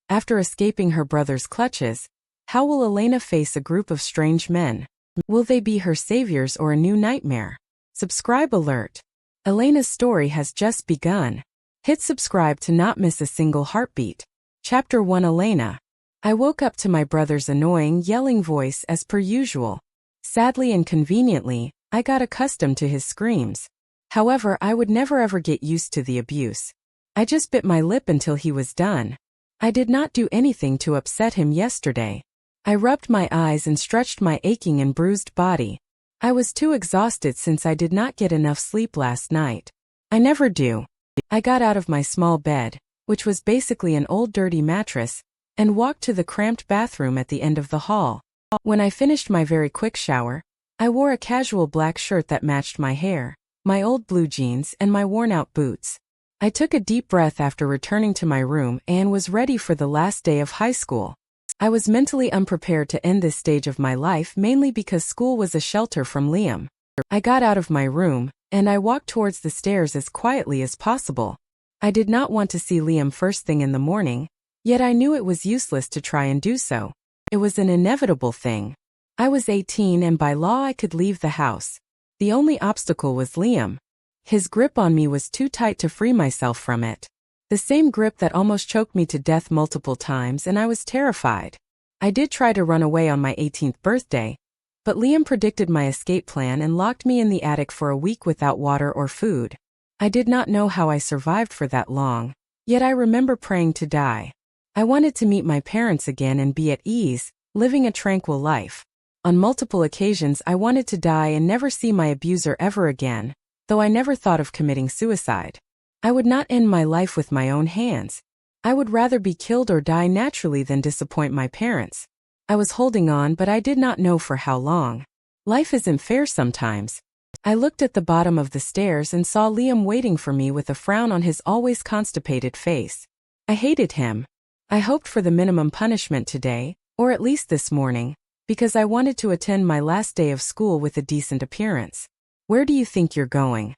After escaping her brother's clutches, how will Elena face a group of strange men? Will they be her saviors or a new nightmare? Subscribe alert. Elena's story has just begun. Hit subscribe to not miss a single heartbeat. Chapter 1. Elena. I woke up to my brother's annoying, yelling voice as per usual. Sadly and conveniently, I got accustomed to his screams. However, I would never ever get used to the abuse. I just bit my lip until he was done. I did not do anything to upset him yesterday. I rubbed my eyes and stretched my aching and bruised body. I was too exhausted since I did not get enough sleep last night. I never do. I got out of my small bed, which was basically an old dirty mattress, and walked to the cramped bathroom at the end of the hall. When I finished my very quick shower, I wore a casual black shirt that matched my hair, my old blue jeans, and my worn-out boots. I took a deep breath after returning to my room and was ready for the last day of high school. I was mentally unprepared to end this stage of my life mainly because school was a shelter from Liam. I got out of my room, and I walked towards the stairs as quietly as possible. I did not want to see Liam first thing in the morning, yet I knew it was useless to try and do so. It was an inevitable thing. I was 18 and by law I could leave the house. The only obstacle was Liam. His grip on me was too tight to free myself from it. The same grip that almost choked me to death multiple times, and I was terrified. I did try to run away on my 18th birthday, but Liam predicted my escape plan and locked me in the attic for a week without water or food. I did not know how I survived for that long, yet I remember praying to die. I wanted to meet my parents again and be at ease, living a tranquil life. On multiple occasions I wanted to die and never see my abuser ever again, though I never thought of committing suicide. I would not end my life with my own hands. I would rather be killed or die naturally than disappoint my parents. I was holding on, but I did not know for how long. Life isn't fair sometimes. I looked at the bottom of the stairs and saw Liam waiting for me with a frown on his always constipated face. I hated him. I hoped for the minimum punishment today, or at least this morning, because I wanted to attend my last day of school with a decent appearance. Where do you think you're going?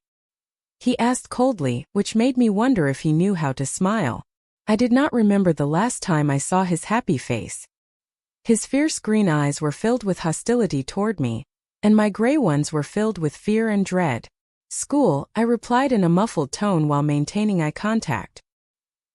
He asked coldly, which made me wonder if he knew how to smile. I did not remember the last time I saw his happy face. His fierce green eyes were filled with hostility toward me, and my gray ones were filled with fear and dread. School, I replied in a muffled tone while maintaining eye contact.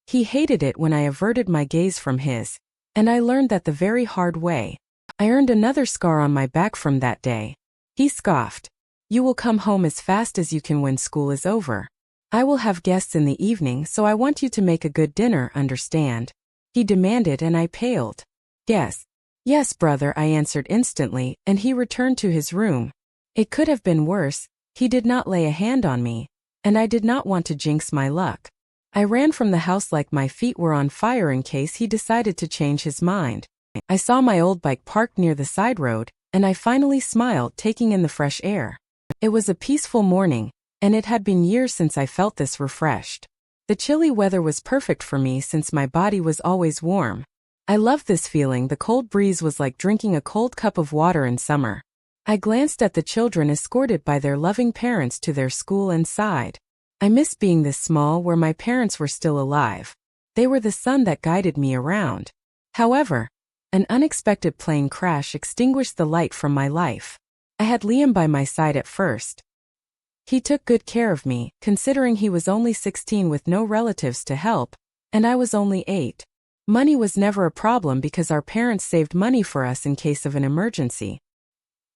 He hated it when I averted my gaze from his, and I learned that the very hard way. I earned another scar on my back from that day. He scoffed. You will come home as fast as you can when school is over. I will have guests in the evening, so I want you to make a good dinner, understand? He demanded, and I paled. Yes. Yes, brother, I answered instantly, and he returned to his room. It could have been worse. He did not lay a hand on me, and I did not want to jinx my luck. I ran from the house like my feet were on fire in case he decided to change his mind. I saw my old bike parked near the side road, and I finally smiled, taking in the fresh air. It was a peaceful morning, and it had been years since I felt this refreshed. The chilly weather was perfect for me since my body was always warm. I loved this feeling. The cold breeze was like drinking a cold cup of water in summer. I glanced at the children escorted by their loving parents to their school and sighed. I missed being this small where my parents were still alive. They were the sun that guided me around. However, an unexpected plane crash extinguished the light from my life. I had Liam by my side at first. He took good care of me, considering he was only 16 with no relatives to help, and I was only 8. Money was never a problem because our parents saved money for us in case of an emergency.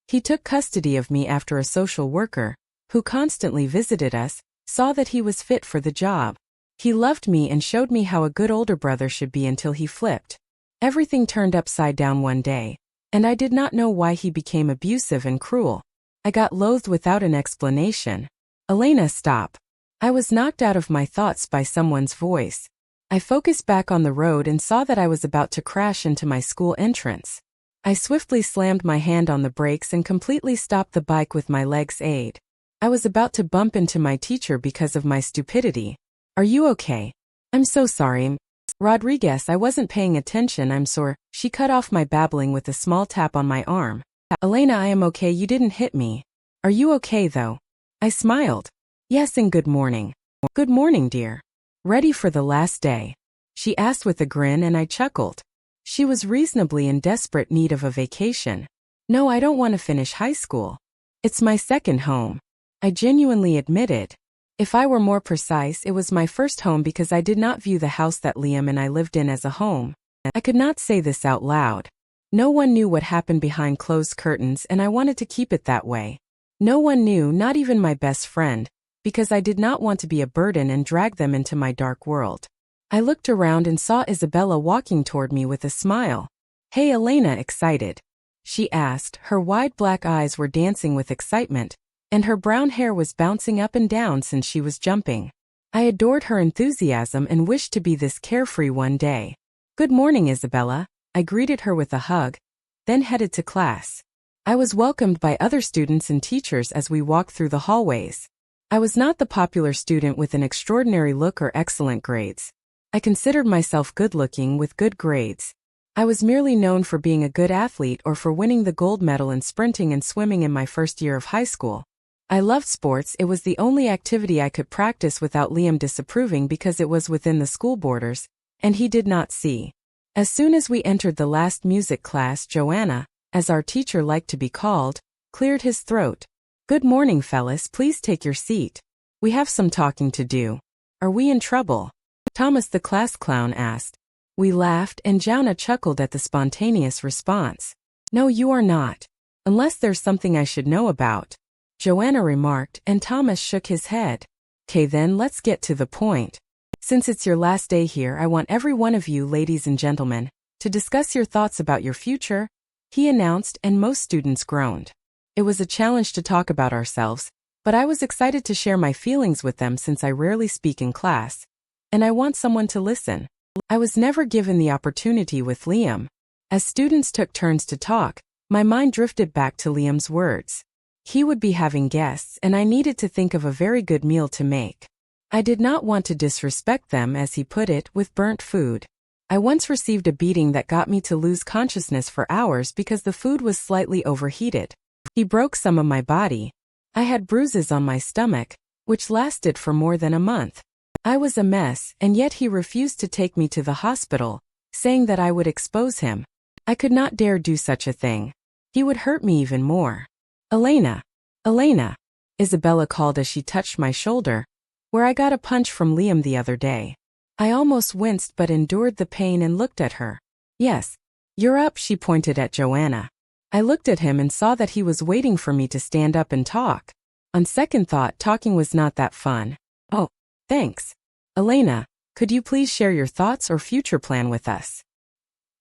He took custody of me after a social worker, who constantly visited us, saw that he was fit for the job. He loved me and showed me how a good older brother should be until he flipped. Everything turned upside down one day, and I did not know why he became abusive and cruel. I got loathed without an explanation. Elena, stop. I was knocked out of my thoughts by someone's voice. I focused back on the road and saw that I was about to crash into my school entrance. I swiftly slammed my hand on the brakes and completely stopped the bike with my leg's aid. I was about to bump into my teacher because of my stupidity. Are you okay? I'm so sorry. Rodriguez, I wasn't paying attention, I'm sorry. She cut off my babbling with a small tap on my arm. Elena, I am okay, you didn't hit me. Are you okay though? I smiled. Yes, and good morning. Good morning, dear. Ready for the last day? she asked with a grin, and I chuckled. She was reasonably in desperate need of a vacation. No, I don't want to finish high school. It's my second home, I genuinely admitted. If I were more precise, it was my first home because I did not view the house that Liam and I lived in as a home. I could not say this out loud. No one knew what happened behind closed curtains, and I wanted to keep it that way. No one knew, not even my best friend, because I did not want to be a burden and drag them into my dark world. I looked around and saw Isabella walking toward me with a smile. "Hey Elena, excited?" she asked. Her wide black eyes were dancing with excitement, and her brown hair was bouncing up and down since she was jumping. I adored her enthusiasm and wished to be this carefree one day. "Good morning, Isabella," I greeted her with a hug, then headed to class. I was welcomed by other students and teachers as we walked through the hallways. I was not the popular student with an extraordinary look or excellent grades. I considered myself good-looking with good grades. I was merely known for being a good athlete or for winning the gold medal in sprinting and swimming in my first year of high school. I loved sports. It was the only activity I could practice without Liam disapproving because it was within the school borders, and he did not see. As soon as we entered the last music class, Joanna, as our teacher liked to be called, cleared his throat. "Good morning, fellas, please take your seat. We have some talking to do." "Are we in trouble?" Thomas the class clown asked. We laughed, and Joanna chuckled at the spontaneous response. "No, you are not. Unless there's something I should know about," Joanna remarked, and Thomas shook his head. "Okay then, let's get to the point. Since it's your last day here, I want every one of you, ladies and gentlemen, to discuss your thoughts about your future," he announced, and most students groaned. It was a challenge to talk about ourselves, but I was excited to share my feelings with them since I rarely speak in class, and I want someone to listen. I was never given the opportunity with Liam. As students took turns to talk, my mind drifted back to Liam's words. He would be having guests, and I needed to think of a very good meal to make. I did not want to disrespect them, as he put it, with burnt food. I once received a beating that got me to lose consciousness for hours because the food was slightly overheated. He broke some of my body. I had bruises on my stomach, which lasted for more than a month. I was a mess, and yet he refused to take me to the hospital, saying that I would expose him. I could not dare do such a thing. He would hurt me even more. "Elena, Elena," Isabella called as she touched my shoulder, where I got a punch from Liam the other day. I almost winced but endured the pain and looked at her. "Yes, you're up," she pointed at Joanna. I looked at him and saw that he was waiting for me to stand up and talk. On second thought, talking was not that fun. "Oh, thanks. Elena, could you please share your thoughts or future plan with us?"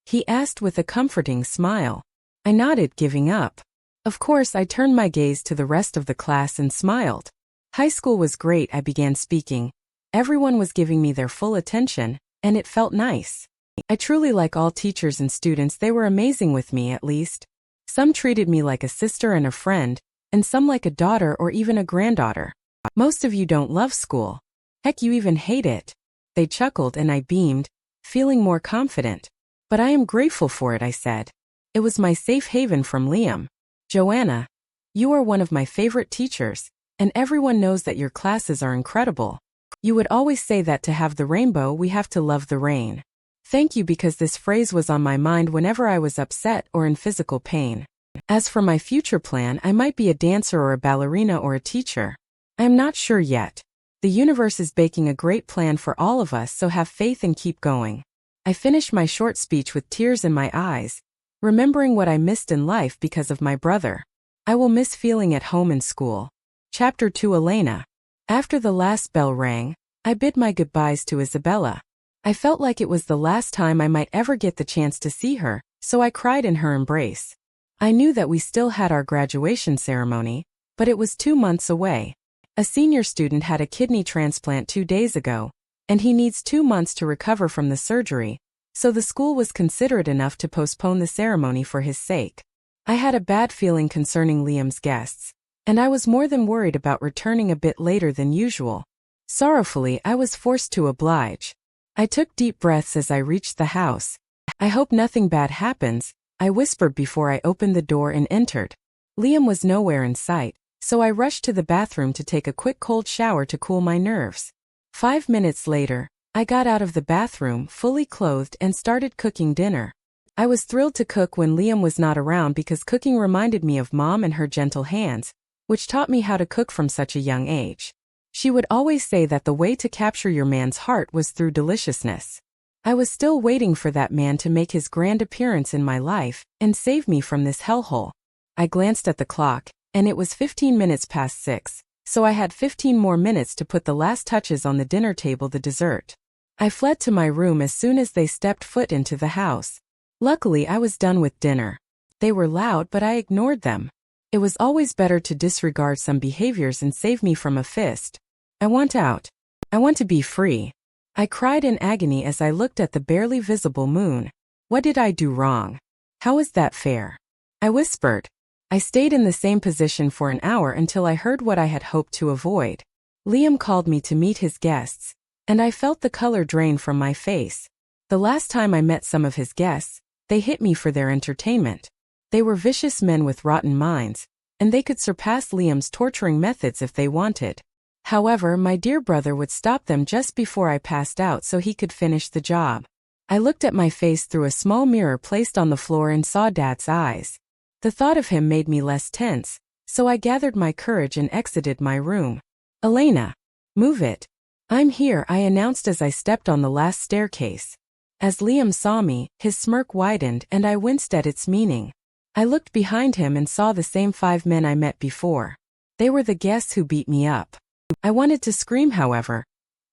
he asked with a comforting smile. I nodded, giving up. Of course, I turned my gaze to the rest of the class and smiled. "High school was great," I began speaking. Everyone was giving me their full attention, and it felt nice. I truly like all teachers and students. They were amazing with me, at least. Some treated me like a sister and a friend, and some like a daughter or even a granddaughter. "Most of you don't love school. Heck, you even hate it." They chuckled and I beamed, feeling more confident. "But I am grateful for it," I said. "It was my safe haven from Liam." "Joanna, you are one of my favorite teachers, and everyone knows that your classes are incredible. You would always say that to have the rainbow, we have to love the rain." Thank you, because this phrase was on my mind whenever I was upset or in physical pain. As for my future plan, I might be a dancer or a ballerina or a teacher. I am not sure yet. The universe is baking a great plan for all of us, so have faith and keep going. I finished my short speech with tears in my eyes, remembering what I missed in life because of my brother. I will miss feeling at home in school. Chapter 2. Elena. After the last bell rang, I bid my goodbyes to Isabella. I felt like it was the last time I might ever get the chance to see her, so I cried in her embrace. I knew that we still had our graduation ceremony, but it was 2 months away. A senior student had a kidney transplant 2 days ago, and he needs 2 months to recover from the surgery, so the school was considerate enough to postpone the ceremony for his sake. I had a bad feeling concerning Liam's guests, and I was more than worried about returning a bit later than usual. Sorrowfully, I was forced to oblige. I took deep breaths as I reached the house. "I hope nothing bad happens," I whispered before I opened the door and entered. Liam was nowhere in sight, so I rushed to the bathroom to take a quick cold shower to cool my nerves. 5 minutes later, I got out of the bathroom, fully clothed, and started cooking dinner. I was thrilled to cook when Liam was not around because cooking reminded me of Mom and her gentle hands, which taught me how to cook from such a young age. She would always say that the way to capture your man's heart was through deliciousness. I was still waiting for that man to make his grand appearance in my life and save me from this hellhole. I glanced at the clock, and it was 15 minutes past 6, so I had 15 more minutes to put the last touches on the dinner table, the dessert. I fled to my room as soon as they stepped foot into the house. Luckily, I was done with dinner. They were loud, but I ignored them. It was always better to disregard some behaviors and save me from a fist. I want out. I want to be free. I cried in agony as I looked at the barely visible moon. What did I do wrong? How is that fair? I whispered. I stayed in the same position for an hour until I heard what I had hoped to avoid. Liam called me to meet his guests, and I felt the color drain from my face. The last time I met some of his guests, they hit me for their entertainment. They were vicious men with rotten minds, and they could surpass Liam's torturing methods if they wanted. However, my dear brother would stop them just before I passed out so he could finish the job. I looked at my face through a small mirror placed on the floor and saw Dad's eyes. The thought of him made me less tense, so I gathered my courage and exited my room. Elena, move it. I'm here, I announced as I stepped on the last staircase. As Liam saw me, his smirk widened and I winced at its meaning. I looked behind him and saw the same 5 men I met before. They were the guests who beat me up. I wanted to scream, however.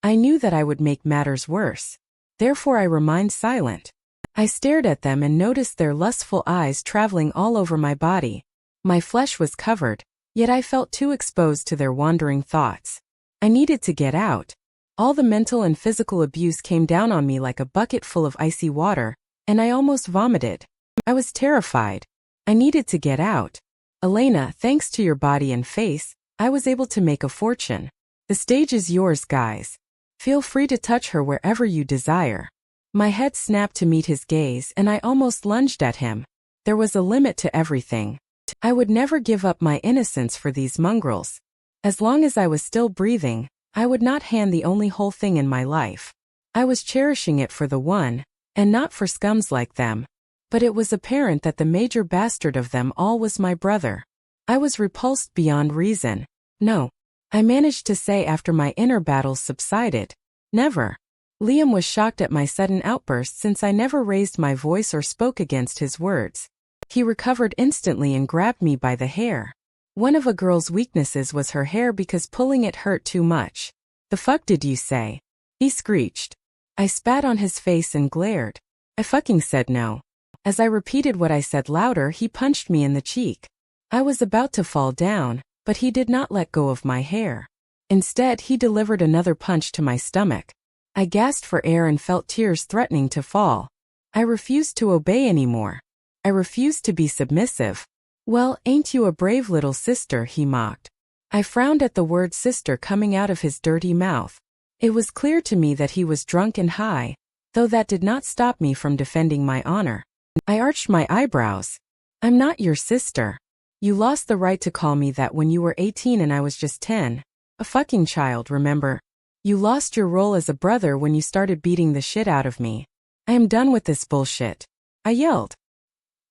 I knew that I would make matters worse. Therefore I remained silent. I stared at them and noticed their lustful eyes traveling all over my body. My flesh was covered, yet I felt too exposed to their wandering thoughts. I needed to get out. All the mental and physical abuse came down on me like a bucket full of icy water, and I almost vomited. I was terrified. I needed to get out. Elena, thanks to your body and face, I was able to make a fortune. The stage is yours, guys. Feel free to touch her wherever you desire. My head snapped to meet his gaze and I almost lunged at him. There was a limit to everything. I would never give up my innocence for these mongrels. As long as I was still breathing, I would not hand the only whole thing in my life. I was cherishing it for the one, and not for scums like them. But it was apparent that the major bastard of them all was my brother. I was repulsed beyond reason. No. I managed to say after my inner battles subsided. Never. Liam was shocked at my sudden outburst since I never raised my voice or spoke against his words. He recovered instantly and grabbed me by the hair. One of a girl's weaknesses was her hair because pulling it hurt too much. The fuck did you say? He screeched. I spat on his face and glared. I fucking said no. As I repeated what I said louder, he punched me in the cheek. I was about to fall down, but he did not let go of my hair. Instead, he delivered another punch to my stomach. I gasped for air and felt tears threatening to fall. I refused to obey anymore. I refused to be submissive. Well, ain't you a brave little sister, he mocked. I frowned at the word sister coming out of his dirty mouth. It was clear to me that he was drunk and high, though that did not stop me from defending my honor. I arched my eyebrows. I'm not your sister. You lost the right to call me that when you were 18 and I was just 10. A fucking child, remember? You lost your role as a brother when you started beating the shit out of me. I am done with this bullshit. I yelled.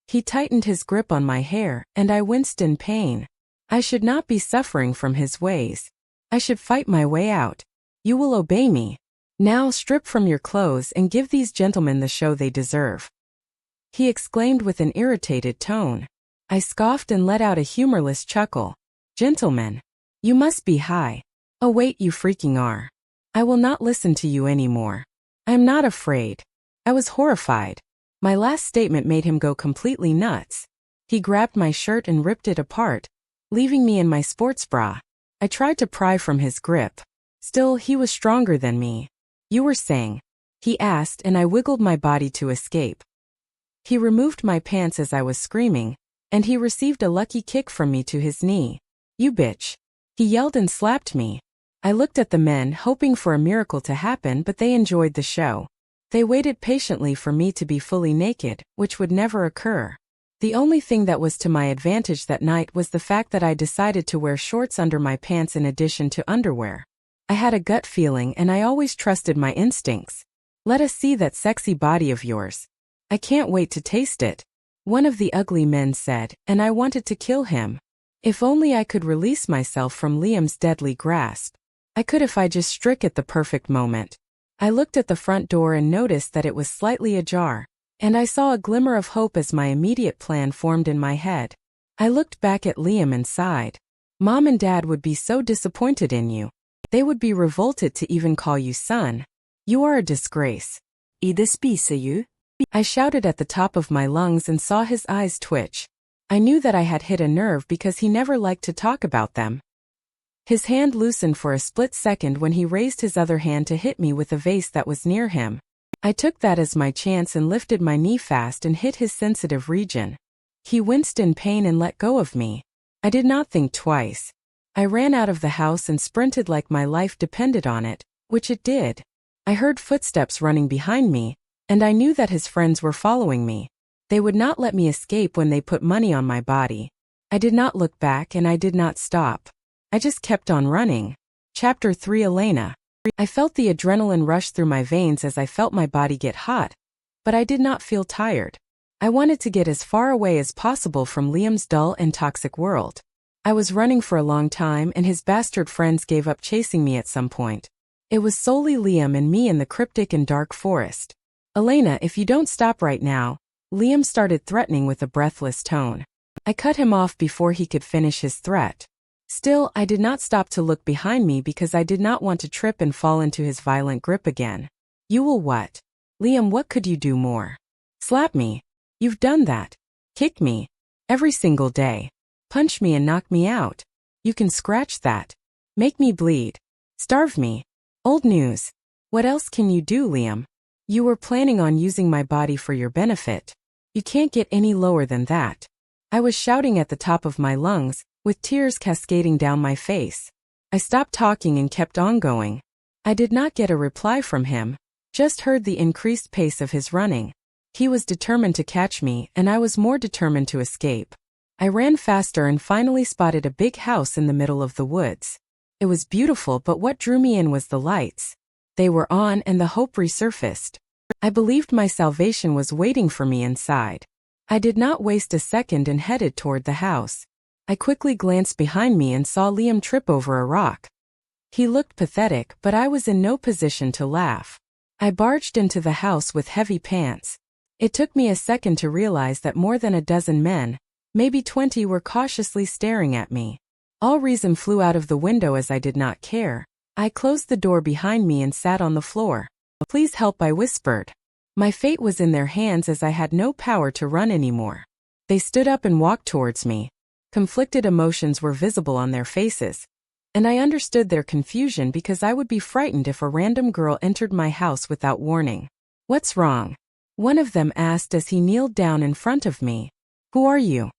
He tightened his grip on my hair, and I winced in pain. I should not be suffering from his ways. I should fight my way out. You will obey me. Now strip from your clothes and give these gentlemen the show they deserve. He exclaimed with an irritated tone. I scoffed and let out a humorless chuckle. Gentlemen. You must be high. Oh wait, you freaking are. I will not listen to you anymore. I am not afraid. I was horrified. My last statement made him go completely nuts. He grabbed my shirt and ripped it apart, leaving me in my sports bra. I tried to pry from his grip. Still, he was stronger than me. You were saying? He asked, and I wiggled my body to escape. He removed my pants as I was screaming, and he received a lucky kick from me to his knee. You bitch. He yelled and slapped me. I looked at the men, hoping for a miracle to happen, but they enjoyed the show. They waited patiently for me to be fully naked, which would never occur. The only thing that was to my advantage that night was the fact that I decided to wear shorts under my pants in addition to underwear. I had a gut feeling and I always trusted my instincts. Let us see that sexy body of yours. I can't wait to taste it. One of the ugly men said, and I wanted to kill him. If only I could release myself from Liam's deadly grasp. I could if I just struck at the perfect moment. I looked at the front door and noticed that it was slightly ajar, and I saw a glimmer of hope as my immediate plan formed in my head. I looked back at Liam and sighed. Mom and Dad would be so disappointed in you. They would be revolted to even call you son. You are a disgrace. Det spiser ju. I shouted at the top of my lungs and saw his eyes twitch. I knew that I had hit a nerve because he never liked to talk about them. His hand loosened for a split second when he raised his other hand to hit me with a vase that was near him. I took that as my chance and lifted my knee fast and hit his sensitive region. He winced in pain and let go of me. I did not think twice. I ran out of the house and sprinted like my life depended on it, which it did. I heard footsteps running behind me, and I knew that his friends were following me. They would not let me escape when they put money on my body. I did not look back and I did not stop. I just kept on running. Chapter 3 Elena. I felt the adrenaline rush through my veins as I felt my body get hot, but I did not feel tired. I wanted to get as far away as possible from Liam's dull and toxic world. I was running for a long time and his bastard friends gave up chasing me at some point. It was solely Liam and me in the cryptic and dark forest. Elena, if you don't stop right now, Liam started threatening with a breathless tone. I cut him off before he could finish his threat. Still, I did not stop to look behind me because I did not want to trip and fall into his violent grip again. You will what? Liam, what could you do more? Slap me. You've done that. Kick me. Every single day. Punch me and knock me out. You can scratch that. Make me bleed. Starve me. Old news. What else can you do, Liam? You were planning on using my body for your benefit. You can't get any lower than that. I was shouting at the top of my lungs, with tears cascading down my face. I stopped talking and kept on going. I did not get a reply from him, just heard the increased pace of his running. He was determined to catch me, and I was more determined to escape. I ran faster and finally spotted a big house in the middle of the woods. It was beautiful, but what drew me in was the lights. They were on and the hope resurfaced. I believed my salvation was waiting for me inside. I did not waste a second and headed toward the house. I quickly glanced behind me and saw Liam trip over a rock. He looked pathetic, but I was in no position to laugh. I barged into the house with heavy pants. It took me a second to realize that more than a dozen men, maybe 20, were cautiously staring at me. All reason flew out of the window as I did not care. I closed the door behind me and sat on the floor. Please help, I whispered. My fate was in their hands as I had no power to run anymore. They stood up and walked towards me. Conflicted emotions were visible on their faces, and I understood their confusion because I would be frightened if a random girl entered my house without warning. What's wrong? One of them asked as he kneeled down in front of me. Who are you?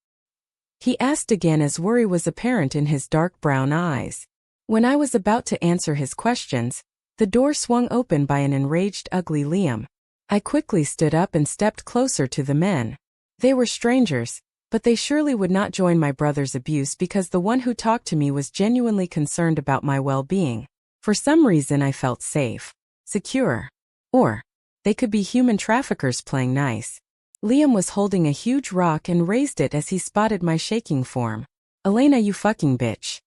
He asked again as worry was apparent in his dark brown eyes. When I was about to answer his questions, the door swung open by an enraged, ugly Liam. I quickly stood up and stepped closer to the men. They were strangers, but they surely would not join my brother's abuse because the one who talked to me was genuinely concerned about my well-being. For some reason I felt safe, secure. Or, they could be human traffickers playing nice. Liam was holding a huge rock and raised it as he spotted my shaking form. Elena, you fucking bitch.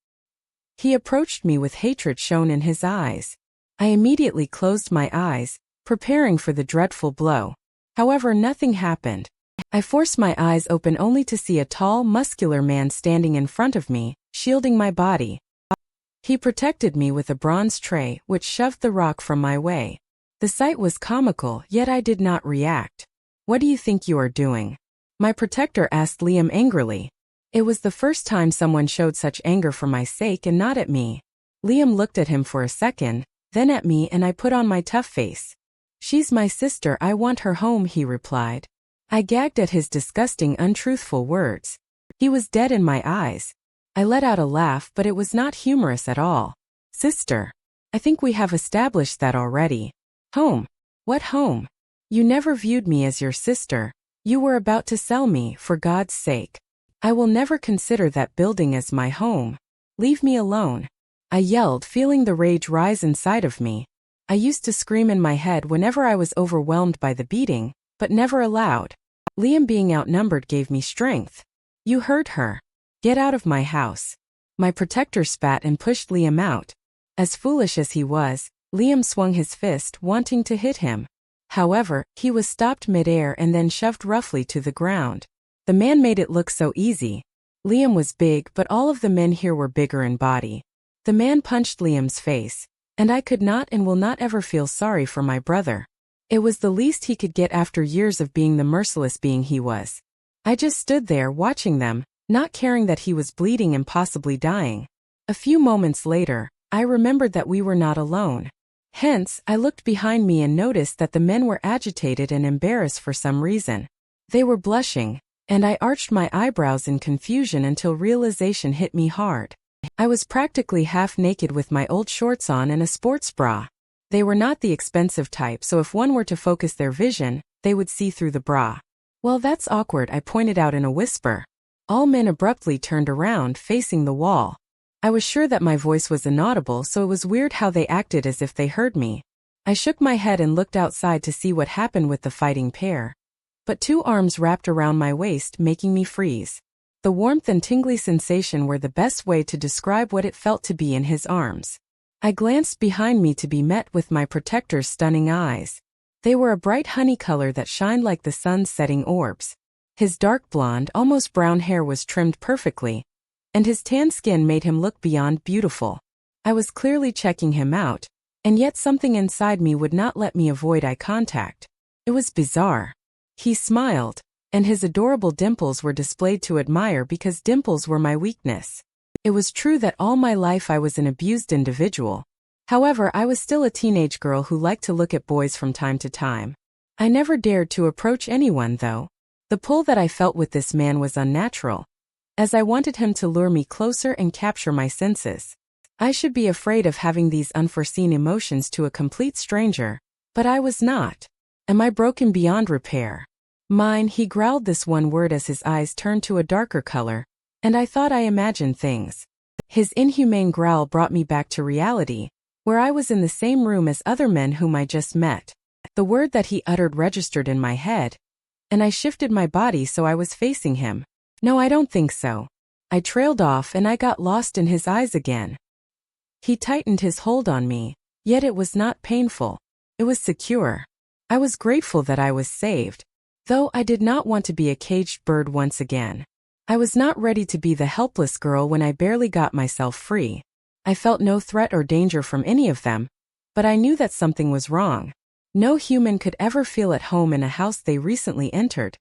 He approached me with hatred shown in his eyes. I immediately closed my eyes, preparing for the dreadful blow. However, nothing happened. I forced my eyes open only to see a tall, muscular man standing in front of me, shielding my body. He protected me with a bronze tray, which shoved the rock from my way. The sight was comical, yet I did not react. What do you think you are doing? My protector asked Liam angrily. It was the first time someone showed such anger for my sake and not at me. Liam looked at him for a second, then at me, and I put on my tough face. She's my sister, I want her home, he replied. I gagged at his disgusting, untruthful words. He was dead in my eyes. I let out a laugh, but it was not humorous at all. Sister. I think we have established that already. Home. What home? You never viewed me as your sister. You were about to sell me, for God's sake. I will never consider that building as my home. Leave me alone. I yelled, feeling the rage rise inside of me. I used to scream in my head whenever I was overwhelmed by the beating, but never aloud. Liam being outnumbered gave me strength. You heard her. Get out of my house. My protector spat and pushed Liam out. As foolish as he was, Liam swung his fist, wanting to hit him. However, he was stopped midair and then shoved roughly to the ground. The man made it look so easy. Liam was big, but all of the men here were bigger in body. The man punched Liam's face, and I could not and will not ever feel sorry for my brother. It was the least he could get after years of being the merciless being he was. I just stood there watching them, not caring that he was bleeding and possibly dying. A few moments later, I remembered that we were not alone. Hence, I looked behind me and noticed that the men were agitated and embarrassed for some reason. They were blushing, and I arched my eyebrows in confusion until realization hit me hard. I was practically half naked with my old shorts on and a sports bra. They were not the expensive type, so if one were to focus their vision, they would see through the bra. Well, that's awkward, I pointed out in a whisper. All men abruptly turned around, facing the wall. I was sure that my voice was inaudible, so it was weird how they acted as if they heard me. I shook my head and looked outside to see what happened with the fighting pair. But two arms wrapped around my waist, making me freeze. The warmth and tingly sensation were the best way to describe what it felt to be in his arms. I glanced behind me to be met with my protector's stunning eyes. They were a bright honey color that shined like the sun's setting orbs. His dark blonde, almost brown hair was trimmed perfectly, and his tan skin made him look beyond beautiful. I was clearly checking him out, and yet something inside me would not let me avoid eye contact. It was bizarre. He smiled, and his adorable dimples were displayed to admire because dimples were my weakness. It was true that all my life I was an abused individual. However, I was still a teenage girl who liked to look at boys from time to time. I never dared to approach anyone though. The pull that I felt with this man was unnatural, as I wanted him to lure me closer and capture my senses. I should be afraid of having these unforeseen emotions to a complete stranger, but I was not. Am I broken beyond repair? Mine, he growled this one word as his eyes turned to a darker color, and I thought I imagined things. His inhumane growl brought me back to reality, where I was in the same room as other men whom I just met. The word that he uttered registered in my head, and I shifted my body so I was facing him. No, I don't think so. I trailed off and I got lost in his eyes again. He tightened his hold on me, yet it was not painful. It was secure. I was grateful that I was saved, though I did not want to be a caged bird once again. I was not ready to be the helpless girl when I barely got myself free. I felt no threat or danger from any of them, but I knew that something was wrong. No human could ever feel at home in a house they recently entered.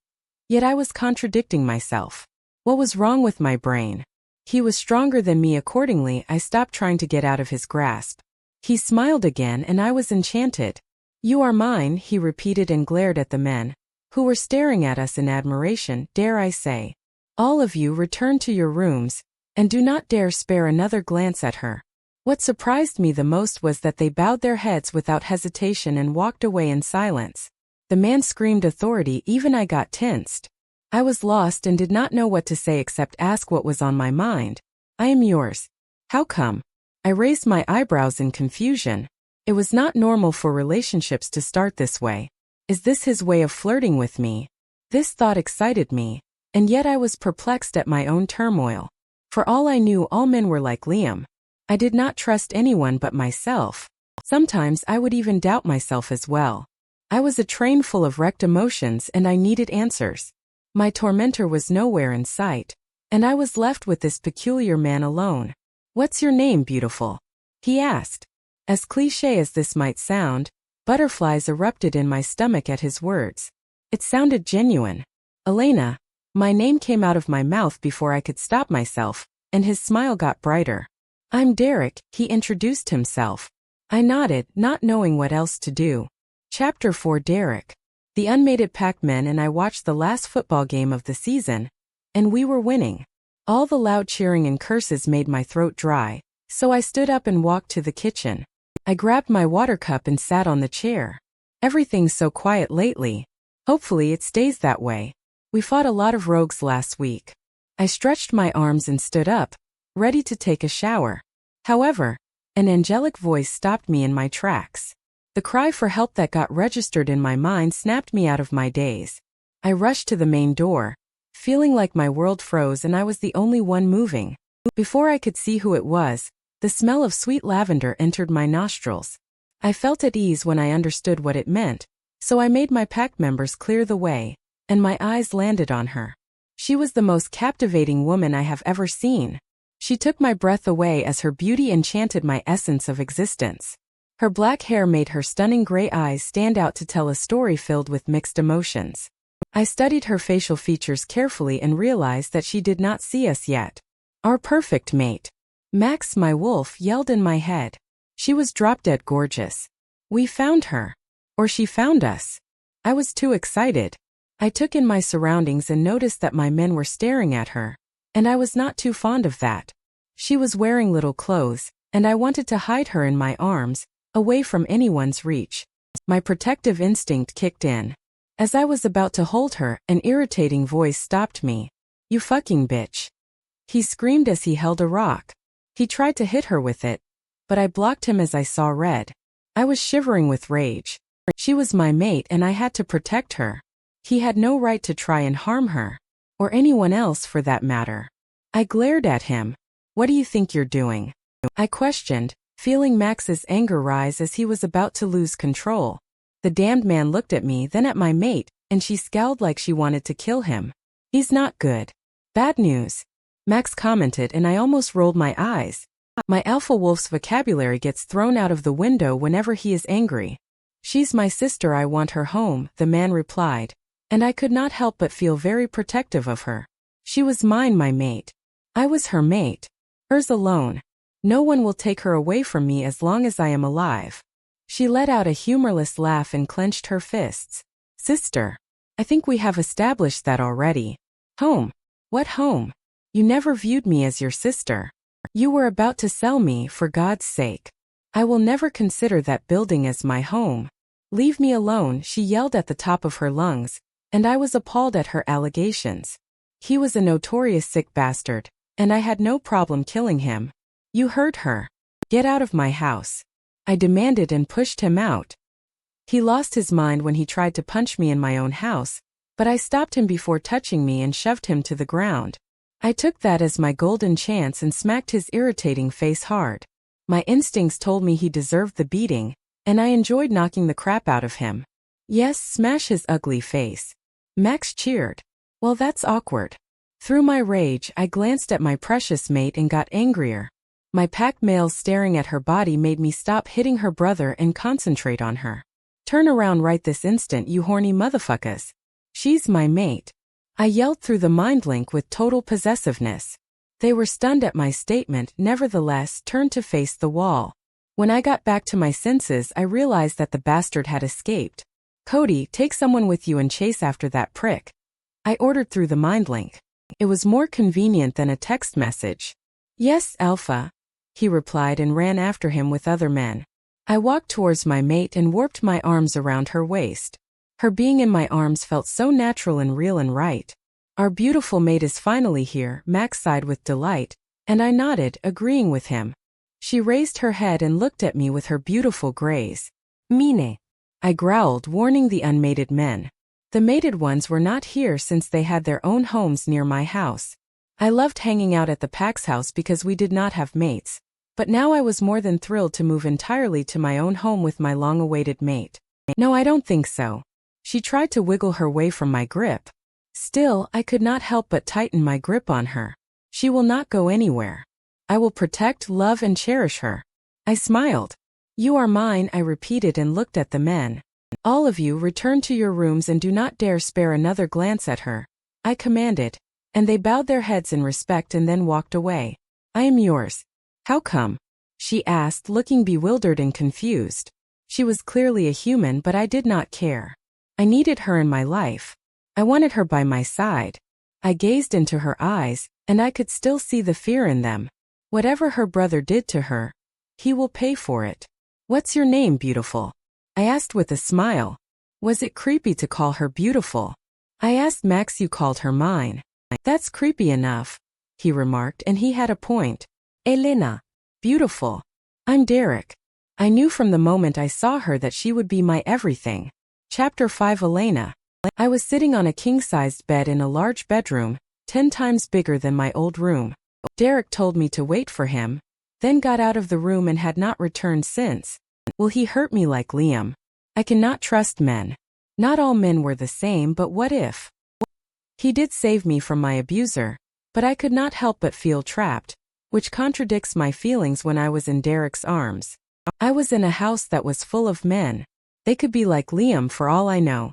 Yet I was contradicting myself. What was wrong with my brain? He was stronger than me. Accordingly, I stopped trying to get out of his grasp. He smiled again and I was enchanted. You are mine, he repeated and glared at the men, who were staring at us in admiration. Dare I say, all of you return to your rooms, and do not dare spare another glance at her. What surprised me the most was that they bowed their heads without hesitation and walked away in silence. The man screamed authority, even I got tensed. I was lost and did not know what to say except ask what was on my mind. I am yours. How come? I raised my eyebrows in confusion. It was not normal for relationships to start this way. Is this his way of flirting with me? This thought excited me, and yet I was perplexed at my own turmoil. For all I knew, all men were like Liam. I did not trust anyone but myself. Sometimes I would even doubt myself as well. I was a train full of wrecked emotions and I needed answers. My tormentor was nowhere in sight, and I was left with this peculiar man alone. What's your name, beautiful? He asked. As cliché as this might sound, butterflies erupted in my stomach at his words. It sounded genuine. Elena. My name came out of my mouth before I could stop myself, and his smile got brighter. I'm Derek, he introduced himself. I nodded, not knowing what else to do. Chapter 4. Derek. The unmated Pac-Men and I watched the last football game of the season, and we were winning. All the loud cheering and curses made my throat dry, so I stood up and walked to the kitchen. I grabbed my water cup and sat on the chair. Everything's so quiet lately. Hopefully it stays that way. We fought a lot of rogues last week. I stretched my arms and stood up, ready to take a shower. However, an angelic voice stopped me in my tracks. The cry for help that got registered in my mind snapped me out of my daze. I rushed to the main door, feeling like my world froze and I was the only one moving. Before I could see who it was, the smell of sweet lavender entered my nostrils. I felt at ease when I understood what it meant, so I made my pack members clear the way, and my eyes landed on her. She was the most captivating woman I have ever seen. She took my breath away as her beauty enchanted my essence of existence. Her black hair made her stunning gray eyes stand out to tell a story filled with mixed emotions. I studied her facial features carefully and realized that she did not see us yet. Our perfect mate. Max, my wolf, yelled in my head. She was drop-dead gorgeous. We found her. Or she found us. I was too excited. I took in my surroundings and noticed that my men were staring at her. And I was not too fond of that. She was wearing little clothes, and I wanted to hide her in my arms, away from anyone's reach. My protective instinct kicked in. As I was about to hold her, an irritating voice stopped me. "You fucking bitch." He screamed as he held a rock. He tried to hit her with it, but I blocked him as I saw red. I was shivering with rage. She was my mate and I had to protect her. He had no right to try and harm her. Or anyone else for that matter. I glared at him. "What do you think you're doing?" I questioned, feeling Max's anger rise as he was about to lose control. The damned man looked at me, then at my mate, and she scowled like she wanted to kill him. "He's not good." "Bad news," Max commented, and I almost rolled my eyes. My alpha wolf's vocabulary gets thrown out of the window whenever he is angry. "She's my sister, I want her home," the man replied. And I could not help but feel very protective of her. She was mine, my mate. I was her mate. Hers alone. No one will take her away from me as long as I am alive. She let out a humorless laugh and clenched her fists. "Sister. I think we have established that already." "Home? What home? You never viewed me as your sister. You were about to sell me, for God's sake. I will never consider that building as my home. Leave me alone," she yelled at the top of her lungs, and I was appalled at her allegations. He was a notorious sick bastard, and I had no problem killing him. "You heard her. Get out of my house," I demanded and pushed him out. He lost his mind when he tried to punch me in my own house, but I stopped him before touching me and shoved him to the ground. I took that as my golden chance and smacked his irritating face hard. My instincts told me he deserved the beating, and I enjoyed knocking the crap out of him. "Yes, smash his ugly face." Max cheered. "Well, that's awkward." Through my rage, I glanced at my precious mate and got angrier. My pack males staring at her body made me stop hitting her brother and concentrate on her. "Turn around right this instant, you horny motherfuckers. She's my mate." I yelled through the mind link with total possessiveness. They were stunned at my statement, nevertheless turned to face the wall. When I got back to my senses, I realized that the bastard had escaped. "Cody, take someone with you and chase after that prick," I ordered through the mind link. It was more convenient than a text message. "Yes, Alpha," he replied and ran after him with other men. I walked towards my mate and warped my arms around her waist. Her being in my arms felt so natural and real and right. "Our beautiful mate is finally here," Max sighed with delight, and I nodded, agreeing with him. She raised her head and looked at me with her beautiful grays. "Mine," I growled, warning the unmated men. The mated ones were not here since they had their own homes near my house. I loved hanging out at the pack's house because we did not have mates, but now I was more than thrilled to move entirely to my own home with my long-awaited mate. "No, I don't think so." She tried to wiggle her way from my grip. Still, I could not help but tighten my grip on her. "She will not go anywhere. I will protect, love, and cherish her." I smiled. "You are mine," I repeated and looked at the men. "All of you return to your rooms and do not dare spare another glance at her," I commanded, and they bowed their heads in respect and then walked away. "I am yours." "How come?" she asked, looking bewildered and confused. She was clearly a human, but I did not care. I needed her in my life. I wanted her by my side. I gazed into her eyes, and I could still see the fear in them. Whatever her brother did to her, he will pay for it. "What's your name, beautiful?" I asked with a smile. Was it creepy to call her beautiful? I asked Max. "You called her mine." "That's creepy enough," he remarked, and he had a point. "Elena." Beautiful. I'm Derek. I knew from the moment I saw her that she would be my everything. Chapter 5. Elena. I was sitting on a king-sized bed in a large bedroom, 10 times bigger than my old room. Derek told me to wait for him, then got out of the room and had not returned since. Will he hurt me like Liam? I cannot trust men. Not all men were the same, but what if? He did save me from my abuser, but I could not help but feel trapped, which contradicts my feelings when I was in Derek's arms. I was in a house that was full of men. They could be like Liam for all I know.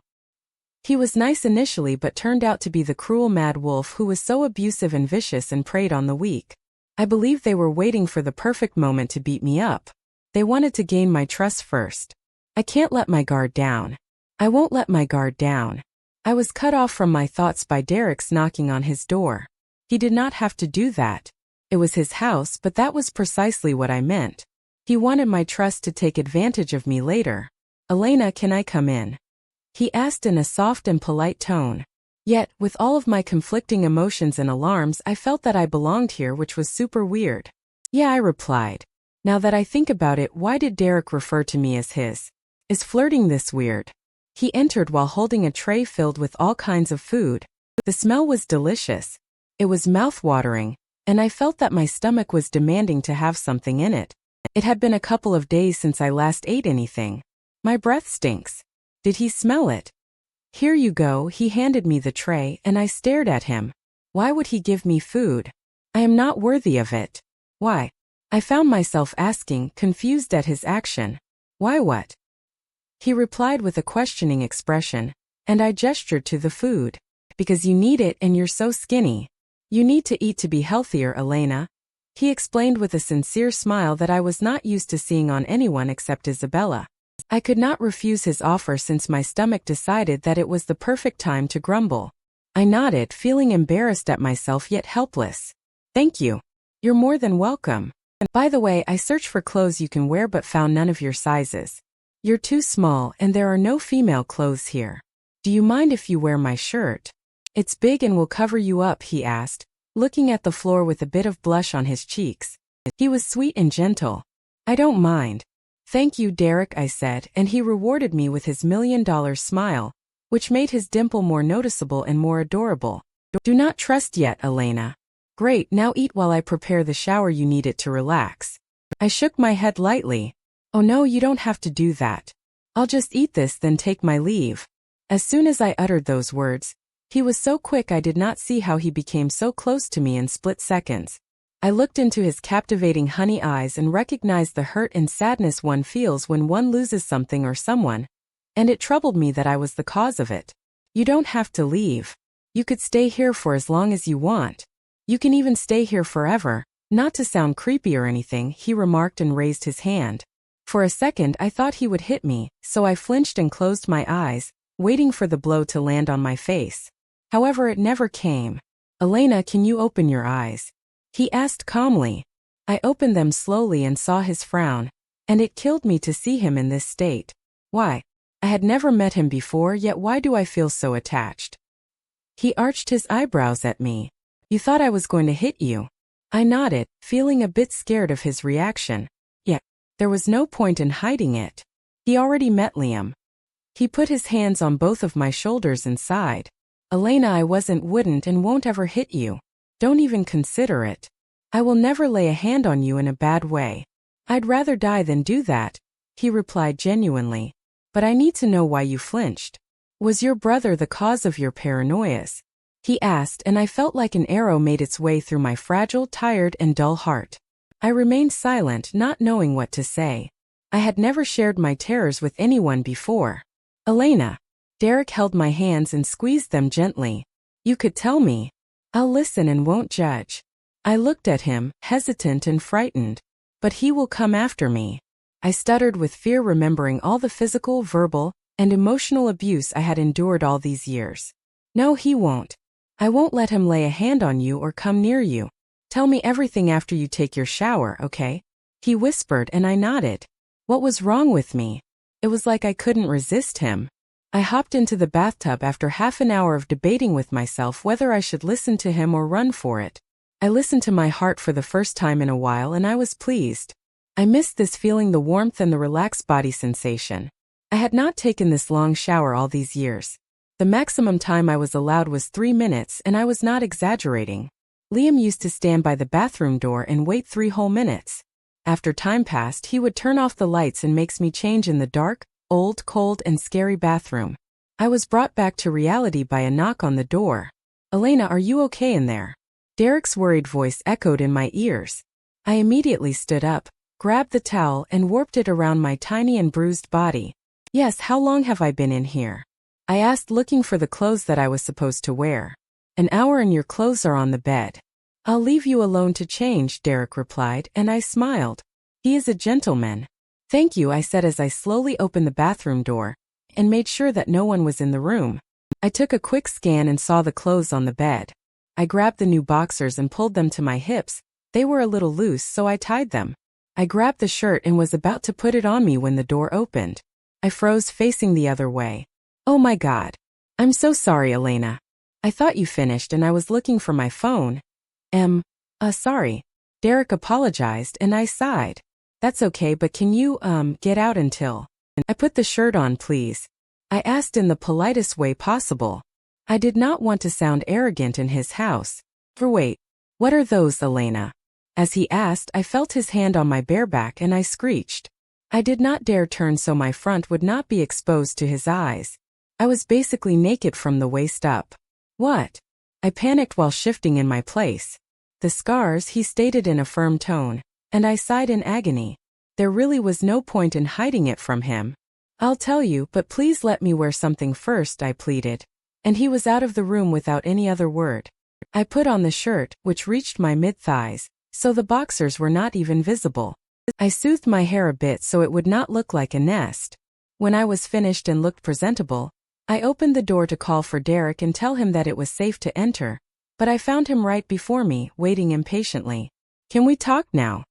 He was nice initially but turned out to be the cruel mad wolf who was so abusive and vicious and preyed on the weak. I believe they were waiting for the perfect moment to beat me up. They wanted to gain my trust first. I can't let my guard down. I won't let my guard down. I was cut off from my thoughts by Derek's knocking on his door. He did not have to do that. It was his house, but that was precisely what I meant. He wanted my trust to take advantage of me later. Elena, can I come in? He asked in a soft and polite tone. Yet, with all of my conflicting emotions and alarms, I felt that I belonged here, which was super weird. Yeah, I replied. Now that I think about it, why did Derek refer to me as his? Is flirting this weird? He entered while holding a tray filled with all kinds of food. The smell was delicious. It was mouth-watering, and I felt that my stomach was demanding to have something in it. It had been a couple of days since I last ate anything. My breath stinks. Did he smell it? Here you go. He handed me the tray, and I stared at him. Why would he give me food? I am not worthy of it. Why? I found myself asking, confused at his action. Why what? He replied with a questioning expression, and I gestured to the food. Because you need it and you're so skinny. You need to eat to be healthier, Elena. He explained with a sincere smile that I was not used to seeing on anyone except Isabella. I could not refuse his offer since my stomach decided that it was the perfect time to grumble. I nodded, feeling embarrassed at myself yet helpless. Thank you. You're more than welcome. By the way, I searched for clothes you can wear but found none of your sizes. You're too small and there are no female clothes here. Do you mind if you wear my shirt? It's big and will cover you up, he asked, looking at the floor with a bit of blush on his cheeks. He was sweet and gentle. I don't mind. Thank you, Derek, I said, and he rewarded me with his $1 million smile, which made his dimple more noticeable and more adorable. Do not trust yet, Elena. Great, now eat while I prepare the shower you need it to relax. I shook my head lightly. Oh no, you don't have to do that. I'll just eat this then take my leave. As soon as I uttered those words, he was so quick I did not see how he became so close to me in split seconds. I looked into his captivating honey eyes and recognized the hurt and sadness one feels when one loses something or someone, and it troubled me that I was the cause of it. You don't have to leave. You could stay here for as long as you want. You can even stay here forever. Not to sound creepy or anything, he remarked and raised his hand. For a second I thought he would hit me, so I flinched and closed my eyes, waiting for the blow to land on my face. However, it never came. Elena, can you open your eyes? He asked calmly. I opened them slowly and saw his frown, and it killed me to see him in this state. Why? I had never met him before, yet why do I feel so attached? He arched his eyebrows at me. You thought I was going to hit you. I nodded, feeling a bit scared of his reaction. Yet, there was no point in hiding it. He already met Liam. He put his hands on both of my shoulders and sighed. Elena, I wouldn't and won't ever hit you. Don't even consider it. I will never lay a hand on you in a bad way. I'd rather die than do that, he replied genuinely. But I need to know why you flinched. Was your brother the cause of your paranoias? He asked, and I felt like an arrow made its way through my fragile, tired, and dull heart. I remained silent, not knowing what to say. I had never shared my terrors with anyone before. Elena. Derek held my hands and squeezed them gently. You could tell me. I'll listen and won't judge. I looked at him, hesitant and frightened. But he will come after me. I stuttered with fear, remembering all the physical, verbal, and emotional abuse I had endured all these years. No, he won't. I won't let him lay a hand on you or come near you. Tell me everything after you take your shower, okay? He whispered and I nodded. What was wrong with me? It was like I couldn't resist him. I hopped into the bathtub after half an hour of debating with myself whether I should listen to him or run for it. I listened to my heart for the first time in a while and I was pleased. I missed this feeling, the warmth and the relaxed body sensation. I had not taken this long shower all these years. The maximum time I was allowed was 3 minutes, and I was not exaggerating. Liam used to stand by the bathroom door and wait 3 whole minutes. After time passed, he would turn off the lights and makes me change in the dark, old, cold, and scary bathroom. I was brought back to reality by a knock on the door. "Elena, are you okay in there?" Derek's worried voice echoed in my ears. I immediately stood up, grabbed the towel, and warped it around my tiny and bruised body. "Yes, how long have I been in here?" I asked, looking for the clothes that I was supposed to wear. "An hour and your clothes are on the bed." "I'll leave you alone to change," Derek replied, and I smiled. He is a gentleman. "Thank you," I said as I slowly opened the bathroom door and made sure that no one was in the room. I took a quick scan and saw the clothes on the bed. I grabbed the new boxers and pulled them to my hips. They were a little loose, so I tied them. I grabbed the shirt and was about to put it on me when the door opened. I froze, facing the other way. "Oh my God. I'm so sorry, Elena. I thought you finished and I was looking for my phone." Sorry." Derek apologized and I sighed. "That's okay, but can you, get out until I put the shirt on, please?" I asked in the politest way possible. I did not want to sound arrogant in his house. "Wait, what are those, Elena?" As he asked, I felt his hand on my bare back and I screeched. I did not dare turn so my front would not be exposed to his eyes. I was basically naked from the waist up. "What?" I panicked while shifting in my place. "The scars," he stated in a firm tone, and I sighed in agony. There really was no point in hiding it from him. "I'll tell you, but please let me wear something first," I pleaded. And he was out of the room without any other word. I put on the shirt, which reached my mid-thighs, so the boxers were not even visible. I soothed my hair a bit so it would not look like a nest. When I was finished and looked presentable, I opened the door to call for Derek and tell him that it was safe to enter, but I found him right before me, waiting impatiently. "Can we talk now?"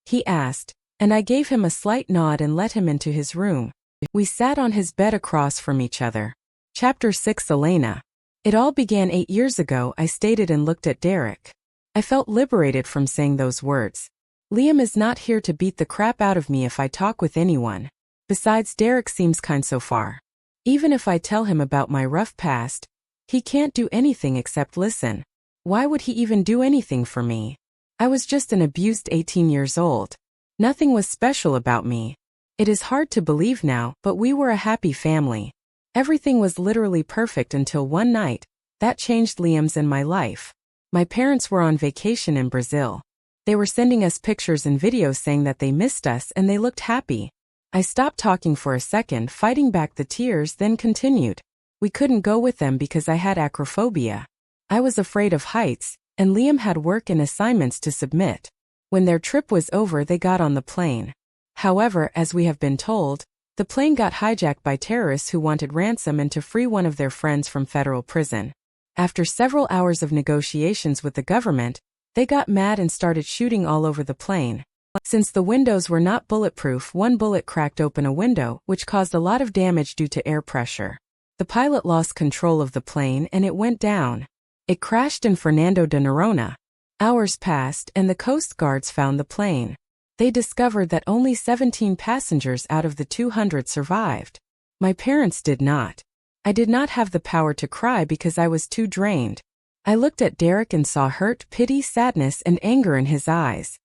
he asked, and I gave him a slight nod and let him into his room. We sat on his bed across from each other. Chapter 6. Elena. "It all began 8 years ago," I stated and looked at Derek. I felt liberated from saying those words. Liam is not here to beat the crap out of me if I talk with anyone. Besides, Derek seems kind so far. Even if I tell him about my rough past, he can't do anything except listen. Why would he even do anything for me? I was just an abused 18 years old. Nothing was special about me. It is hard to believe now, but we were a happy family. Everything was literally perfect until one night that changed Liam's and my life. My parents were on vacation in Brazil. They were sending us pictures and videos saying that they missed us and they looked happy. I stopped talking for a second, fighting back the tears, then continued. We couldn't go with them because I had acrophobia. I was afraid of heights, and Liam had work and assignments to submit. When their trip was over, they got on the plane. However, as we have been told, the plane got hijacked by terrorists who wanted ransom and to free one of their friends from federal prison. After several hours of negotiations with the government, they got mad and started shooting all over the plane. Since the windows were not bulletproof, one bullet cracked open a window, which caused a lot of damage due to air pressure. The pilot lost control of the plane and it went down. It crashed in Fernando de Noronha. Hours passed and the Coast Guards found the plane. They discovered that only 17 passengers out of the 200 survived. My parents did not. I did not have the power to cry because I was too drained. I looked at Derek and saw hurt, pity, sadness, and anger in his eyes.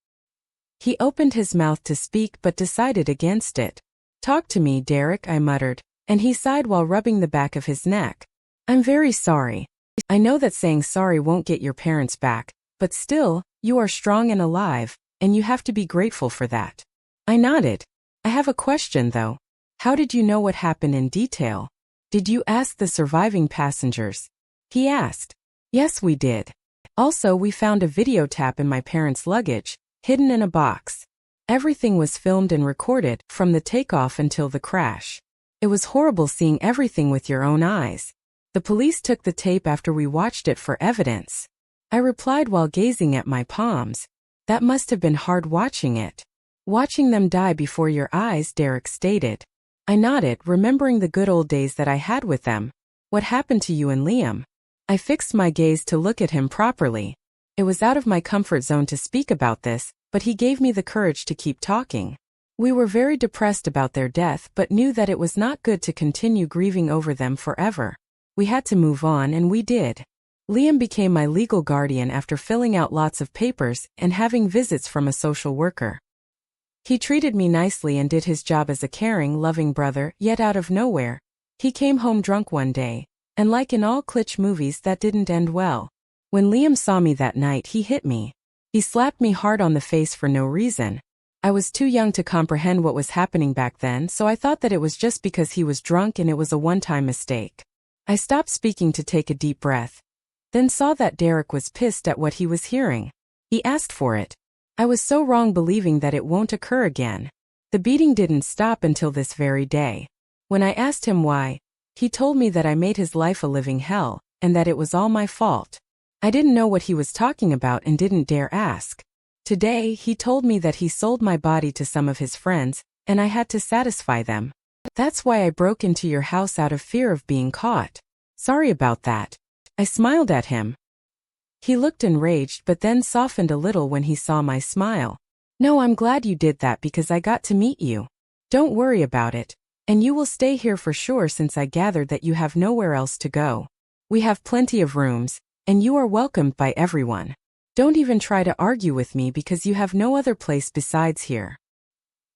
He opened his mouth to speak but decided against it. "Talk to me, Derek," I muttered, and he sighed while rubbing the back of his neck. "I'm very sorry. I know that saying sorry won't get your parents back, but still, you are strong and alive, and you have to be grateful for that." I nodded. "I have a question though. How did you know what happened in detail? Did you ask the surviving passengers?" he asked. "Yes, we did. Also, we found a video tap in my parents' luggage, hidden in a box. Everything was filmed and recorded, from the takeoff until the crash. It was horrible seeing everything with your own eyes. The police took the tape after we watched it for evidence." I replied while gazing at my palms. "That must have been hard watching it." "Watching them die before your eyes," Derek stated. I nodded, remembering the good old days that I had with them. "What happened to you and Liam?" I fixed my gaze to look at him properly. It was out of my comfort zone to speak about this, but he gave me the courage to keep talking. We were very depressed about their death but knew that it was not good to continue grieving over them forever. We had to move on, and we did. Liam became my legal guardian after filling out lots of papers and having visits from a social worker. He treated me nicely and did his job as a caring, loving brother, yet out of nowhere, he came home drunk one day, and like in all kitsch movies, that didn't end well. When Liam saw me that night, he hit me. He slapped me hard on the face for no reason. I was too young to comprehend what was happening back then, so I thought that it was just because he was drunk and it was a one-time mistake. I stopped speaking to take a deep breath, then saw that Derek was pissed at what he was hearing. He asked for it. I was so wrong believing that it won't occur again. The beating didn't stop until this very day. When I asked him why, he told me that I made his life a living hell, and that it was all my fault. I didn't know what he was talking about and didn't dare ask. Today, he told me that he sold my body to some of his friends, and I had to satisfy them. That's why I broke into your house out of fear of being caught. Sorry about that. I smiled at him. He looked enraged but then softened a little when he saw my smile. No, I'm glad you did that because I got to meet you. Don't worry about it. And you will stay here for sure since I gathered that you have nowhere else to go. We have plenty of rooms, and you are welcomed by everyone. Don't even try to argue with me because you have no other place besides here.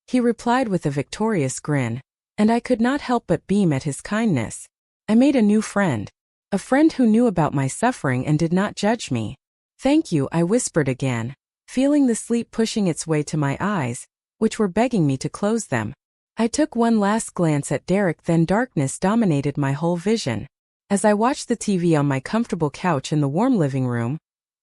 He replied with a victorious grin, and I could not help but beam at his kindness. I made a new friend. A friend who knew about my suffering and did not judge me. Thank you, I whispered again, feeling the sleep pushing its way to my eyes, which were begging me to close them. I took one last glance at Derek, then darkness dominated my whole vision. As I watched the TV on my comfortable couch in the warm living room,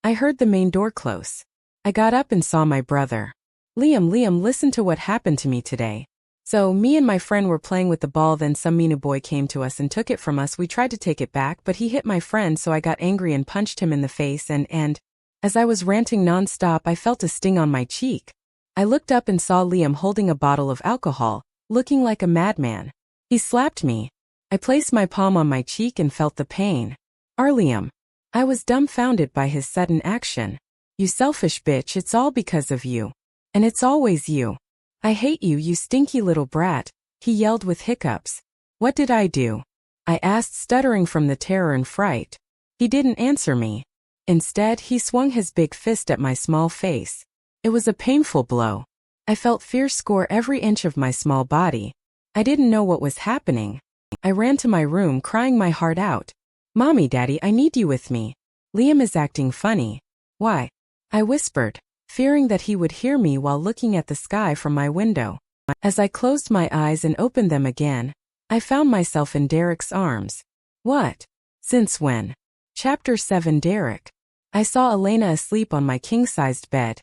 I heard the main door close. I got up and saw my brother. Liam, listen to what happened to me today. So, me and my friend were playing with the ball, then some mean boy came to us and took it from us. We tried to take it back, but he hit my friend, so I got angry and punched him in the face and, as I was ranting non-stop, I felt a sting on my cheek. I looked up and saw Liam holding a bottle of alcohol, looking like a madman. He slapped me. I placed my palm on my cheek and felt the pain. Liam. I was dumbfounded by his sudden action. You selfish bitch, it's all because of you. And it's always you. I hate you, you stinky little brat, he yelled with hiccups. What did I do? I asked, stuttering from the terror and fright. He didn't answer me. Instead, he swung his big fist at my small face. It was a painful blow. I felt fear score every inch of my small body. I didn't know what was happening. I ran to my room crying my heart out. Mommy, Daddy, I need you with me. Liam is acting funny. Why? I whispered, fearing that he would hear me while looking at the sky from my window. As I closed my eyes and opened them again, I found myself in Derek's arms. What? Since when? Chapter 7. Derek. I saw Elena asleep on my king-sized bed,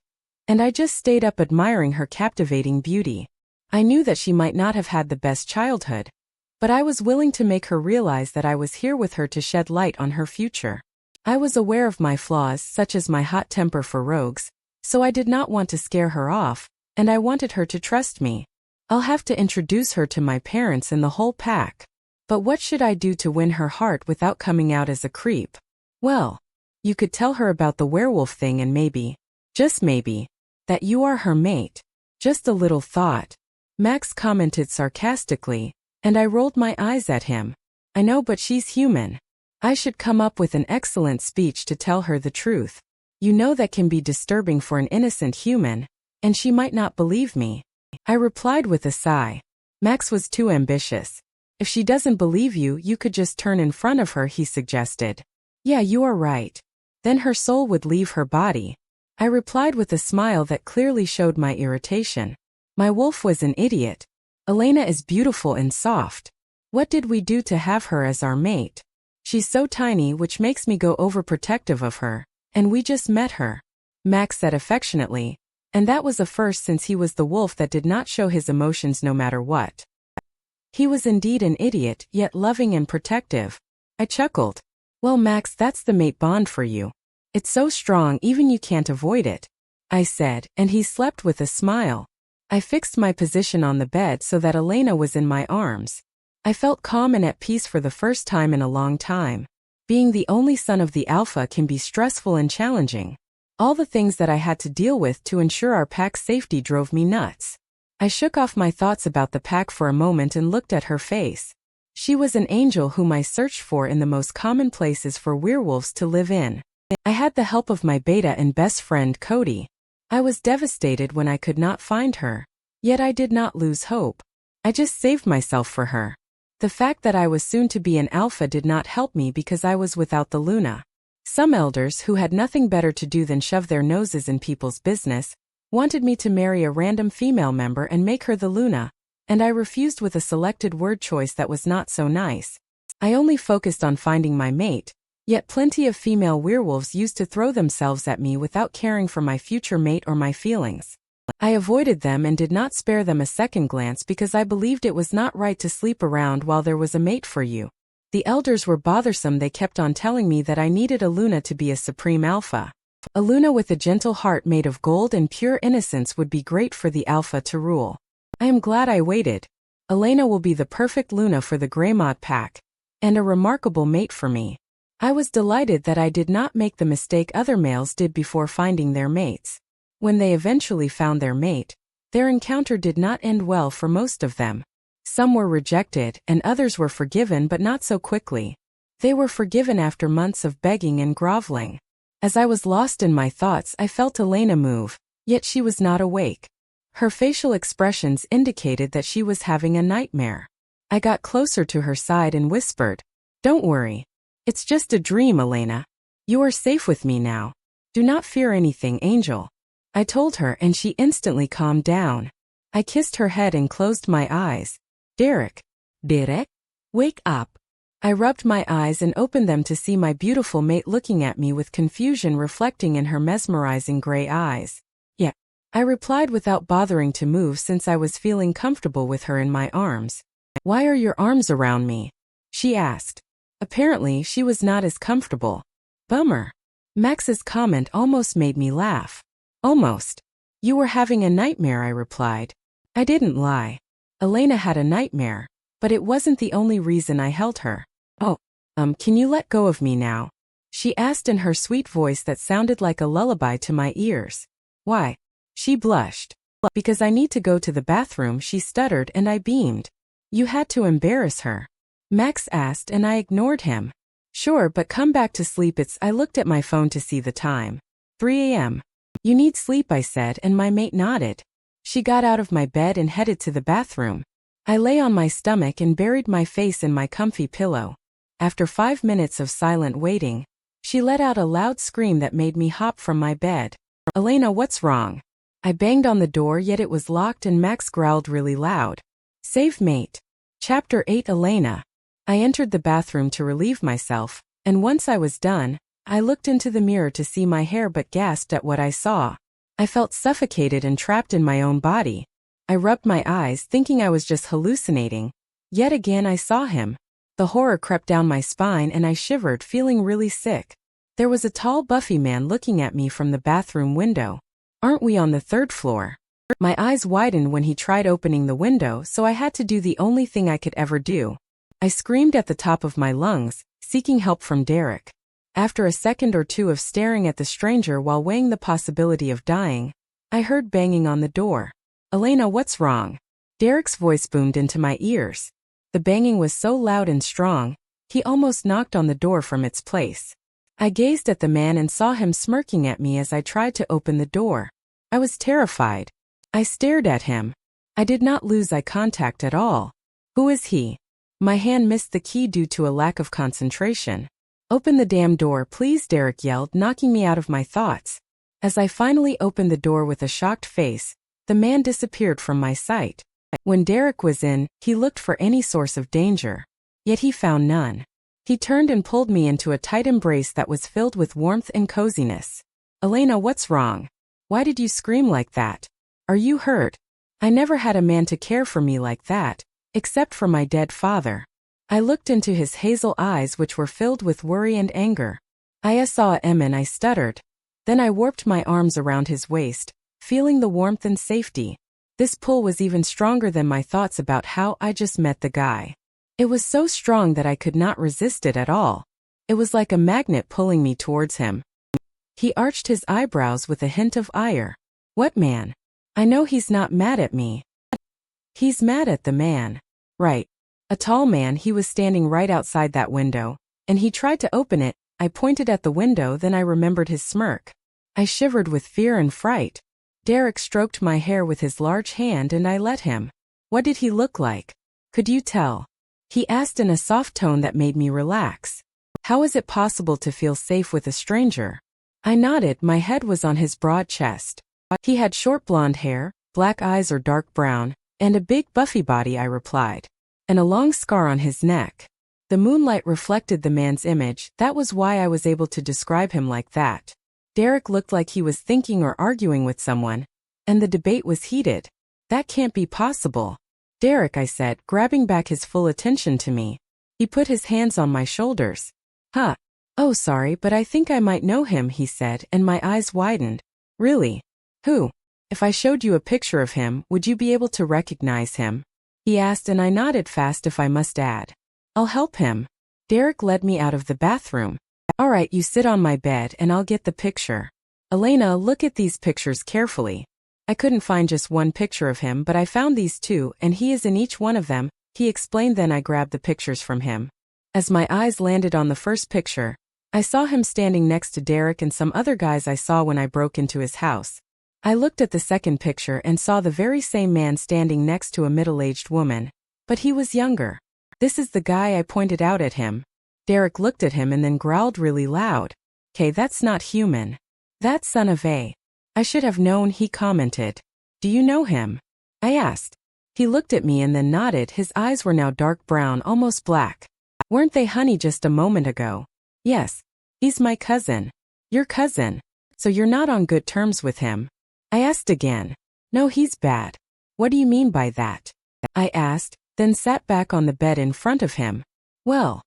and I just stayed up admiring her captivating beauty. I knew that she might not have had the best childhood, but I was willing to make her realize that I was here with her to shed light on her future. I was aware of my flaws, such as my hot temper for rogues, so I did not want to scare her off, and I wanted her to trust me. I'll have to introduce her to my parents and the whole pack. But what should I do to win her heart without coming out as a creep? Well, you could tell her about the werewolf thing and maybe, just maybe, that you are her mate. Just a little thought. Max commented sarcastically, and I rolled my eyes at him. I know, but she's human. I should come up with an excellent speech to tell her the truth. You know that can be disturbing for an innocent human, and she might not believe me. I replied with a sigh. Max was too ambitious. If she doesn't believe you, you could just turn in front of her, he suggested. Yeah, you are right. Then her soul would leave her body. I replied with a smile that clearly showed my irritation. My wolf was an idiot. Elena is beautiful and soft. What did we do to have her as our mate? She's so tiny, which makes me go overprotective of her, and we just met her. Max said affectionately, and that was a first since he was the wolf that did not show his emotions no matter what. He was indeed an idiot, yet loving and protective. I chuckled. Well, Max, that's the mate bond for you. It's so strong even you can't avoid it, I said, and he slept with a smile. I fixed my position on the bed so that Elena was in my arms. I felt calm and at peace for the first time in a long time. Being the only son of the Alpha can be stressful and challenging. All the things that I had to deal with to ensure our pack's safety drove me nuts. I shook off my thoughts about the pack for a moment and looked at her face. She was an angel whom I searched for in the most common places for werewolves to live in. I had the help of my beta and best friend Cody. I was devastated when I could not find her. Yet I did not lose hope. I just saved myself for her. The fact that I was soon to be an alpha did not help me because I was without the Luna. Some elders who had nothing better to do than shove their noses in people's business wanted me to marry a random female member and make her the Luna, and I refused with a selected word choice that was not so nice. I only focused on finding my mate, yet plenty of female werewolves used to throw themselves at me without caring for my future mate or my feelings. I avoided them and did not spare them a second glance because I believed it was not right to sleep around while there was a mate for you. The elders were bothersome. They kept on telling me that I needed a Luna to be a supreme alpha. A Luna with a gentle heart made of gold and pure innocence would be great for the alpha to rule. I am glad I waited. Elena will be the perfect Luna for the Greymod pack, and a remarkable mate for me. I was delighted that I did not make the mistake other males did before finding their mates. When they eventually found their mate, their encounter did not end well for most of them. Some were rejected and others were forgiven, but not so quickly. They were forgiven after months of begging and groveling. As I was lost in my thoughts, I felt Elena move, yet she was not awake. Her facial expressions indicated that she was having a nightmare. I got closer to her side and whispered, "Don't worry. It's just a dream, Elena. You are safe with me now. Do not fear anything, Angel." I told her, and she instantly calmed down. I kissed her head and closed my eyes. Derek, wake up." I rubbed my eyes and opened them to see my beautiful mate looking at me with confusion reflecting in her mesmerizing gray eyes. "Yeah," I replied without bothering to move since I was feeling comfortable with her in my arms. "Why are your arms around me?" she asked. Apparently, she was not as comfortable. Bummer. Max's comment almost made me laugh. "Almost. You were having a nightmare," I replied. I didn't lie. Elena had a nightmare, but it wasn't the only reason I held her. "Oh, can you let go of me now?" she asked in her sweet voice that sounded like a lullaby to my ears. "Why?" She blushed. "Because I need to go to the bathroom," she stuttered, and I beamed. "You had to embarrass her?" Max asked, and I ignored him. "Sure, but come back to sleep." I looked at my phone to see the time. 3 a.m. "You need sleep," I said, and my mate nodded. She got out of my bed and headed to the bathroom. I lay on my stomach and buried my face in my comfy pillow. After 5 minutes of silent waiting, she let out a loud scream that made me hop from my bed. "Elena, what's wrong?" I banged on the door, yet it was locked, and Max growled really loud. Save mate. Chapter 8. Elena. I entered the bathroom to relieve myself, and once I was done, I looked into the mirror to see my hair but gasped at what I saw. I felt suffocated and trapped in my own body. I rubbed my eyes, thinking I was just hallucinating. Yet again I saw him. The horror crept down my spine and I shivered, feeling really sick. There was a tall, buffy man looking at me from the bathroom window. "Aren't we on the 3rd floor?" My eyes widened when he tried opening the window, so I had to do the only thing I could ever do. I screamed at the top of my lungs, seeking help from Derek. After a second or two of staring at the stranger while weighing the possibility of dying, I heard banging on the door. "Elena, what's wrong?" Derek's voice boomed into my ears. The banging was so loud and strong, he almost knocked on the door from its place. I gazed at the man and saw him smirking at me as I tried to open the door. I was terrified. I stared at him. I did not lose eye contact at all. "Who is he?" My hand missed the key due to a lack of concentration. "Open the damn door, please," Derek yelled, knocking me out of my thoughts. As I finally opened the door with a shocked face, the man disappeared from my sight. When Derek was in, he looked for any source of danger. Yet he found none. He turned and pulled me into a tight embrace that was filled with warmth and coziness. "Elena, what's wrong? Why did you scream like that? Are you hurt?" I never had a man to care for me like that, except for my dead father. I looked into his hazel eyes, which were filled with worry and anger. "I saw him," and I stuttered. Then I warped my arms around his waist, feeling the warmth and safety. This pull was even stronger than my thoughts about how I just met the guy. It was so strong that I could not resist it at all. It was like a magnet pulling me towards him. He arched his eyebrows with a hint of ire. What man? I know he's not mad at me. He's mad at the man. Right. A tall man. He was standing right outside that window, and he tried to open it. I pointed at the window, then I remembered his smirk. I shivered with fear and fright. Derek stroked my hair with his large hand and I let him. What did he look like? Could you tell? He asked in a soft tone that made me relax. How is it possible to feel safe with a stranger? I nodded. My head was on his broad chest. He had short blonde hair, black eyes or dark brown, and a big buffy body, I replied. And a long scar on his neck. The moonlight reflected the man's image. That was why I was able to describe him like that. Derek looked like he was thinking or arguing with someone, and the debate was heated. That can't be possible. Derek, I said, grabbing back his full attention to me. He put his hands on my shoulders. Huh. Oh, sorry, but I think I might know him, he said, and my eyes widened. Really? Who? If I showed you a picture of him, would you be able to recognize him? He asked, and I nodded fast, if I must add. I'll help him. Derek led me out of the bathroom. All right, you sit on my bed and I'll get the picture. Elena, look at these pictures carefully. I couldn't find just one picture of him, but I found these two, and he is in each one of them, he explained. Then I grabbed the pictures from him. As my eyes landed on the first picture, I saw him standing next to Derek and some other guys I saw when I broke into his house. I looked at the second picture and saw the very same man standing next to a middle-aged woman. But he was younger. This is the guy, I pointed out at him. Derek looked at him and then growled really loud. "'Kay, that's not human. That son of a. I should have known," he commented. "Do you know him?" I asked. He looked at me and then nodded. His eyes were now dark brown, almost black. "Weren't they, honey, just a moment ago?" "Yes. He's my cousin." "Your cousin? So you're not on good terms with him?" I asked again. "No, he's bad." "What do you mean by that?" I asked, then sat back on the bed in front of him. "Well,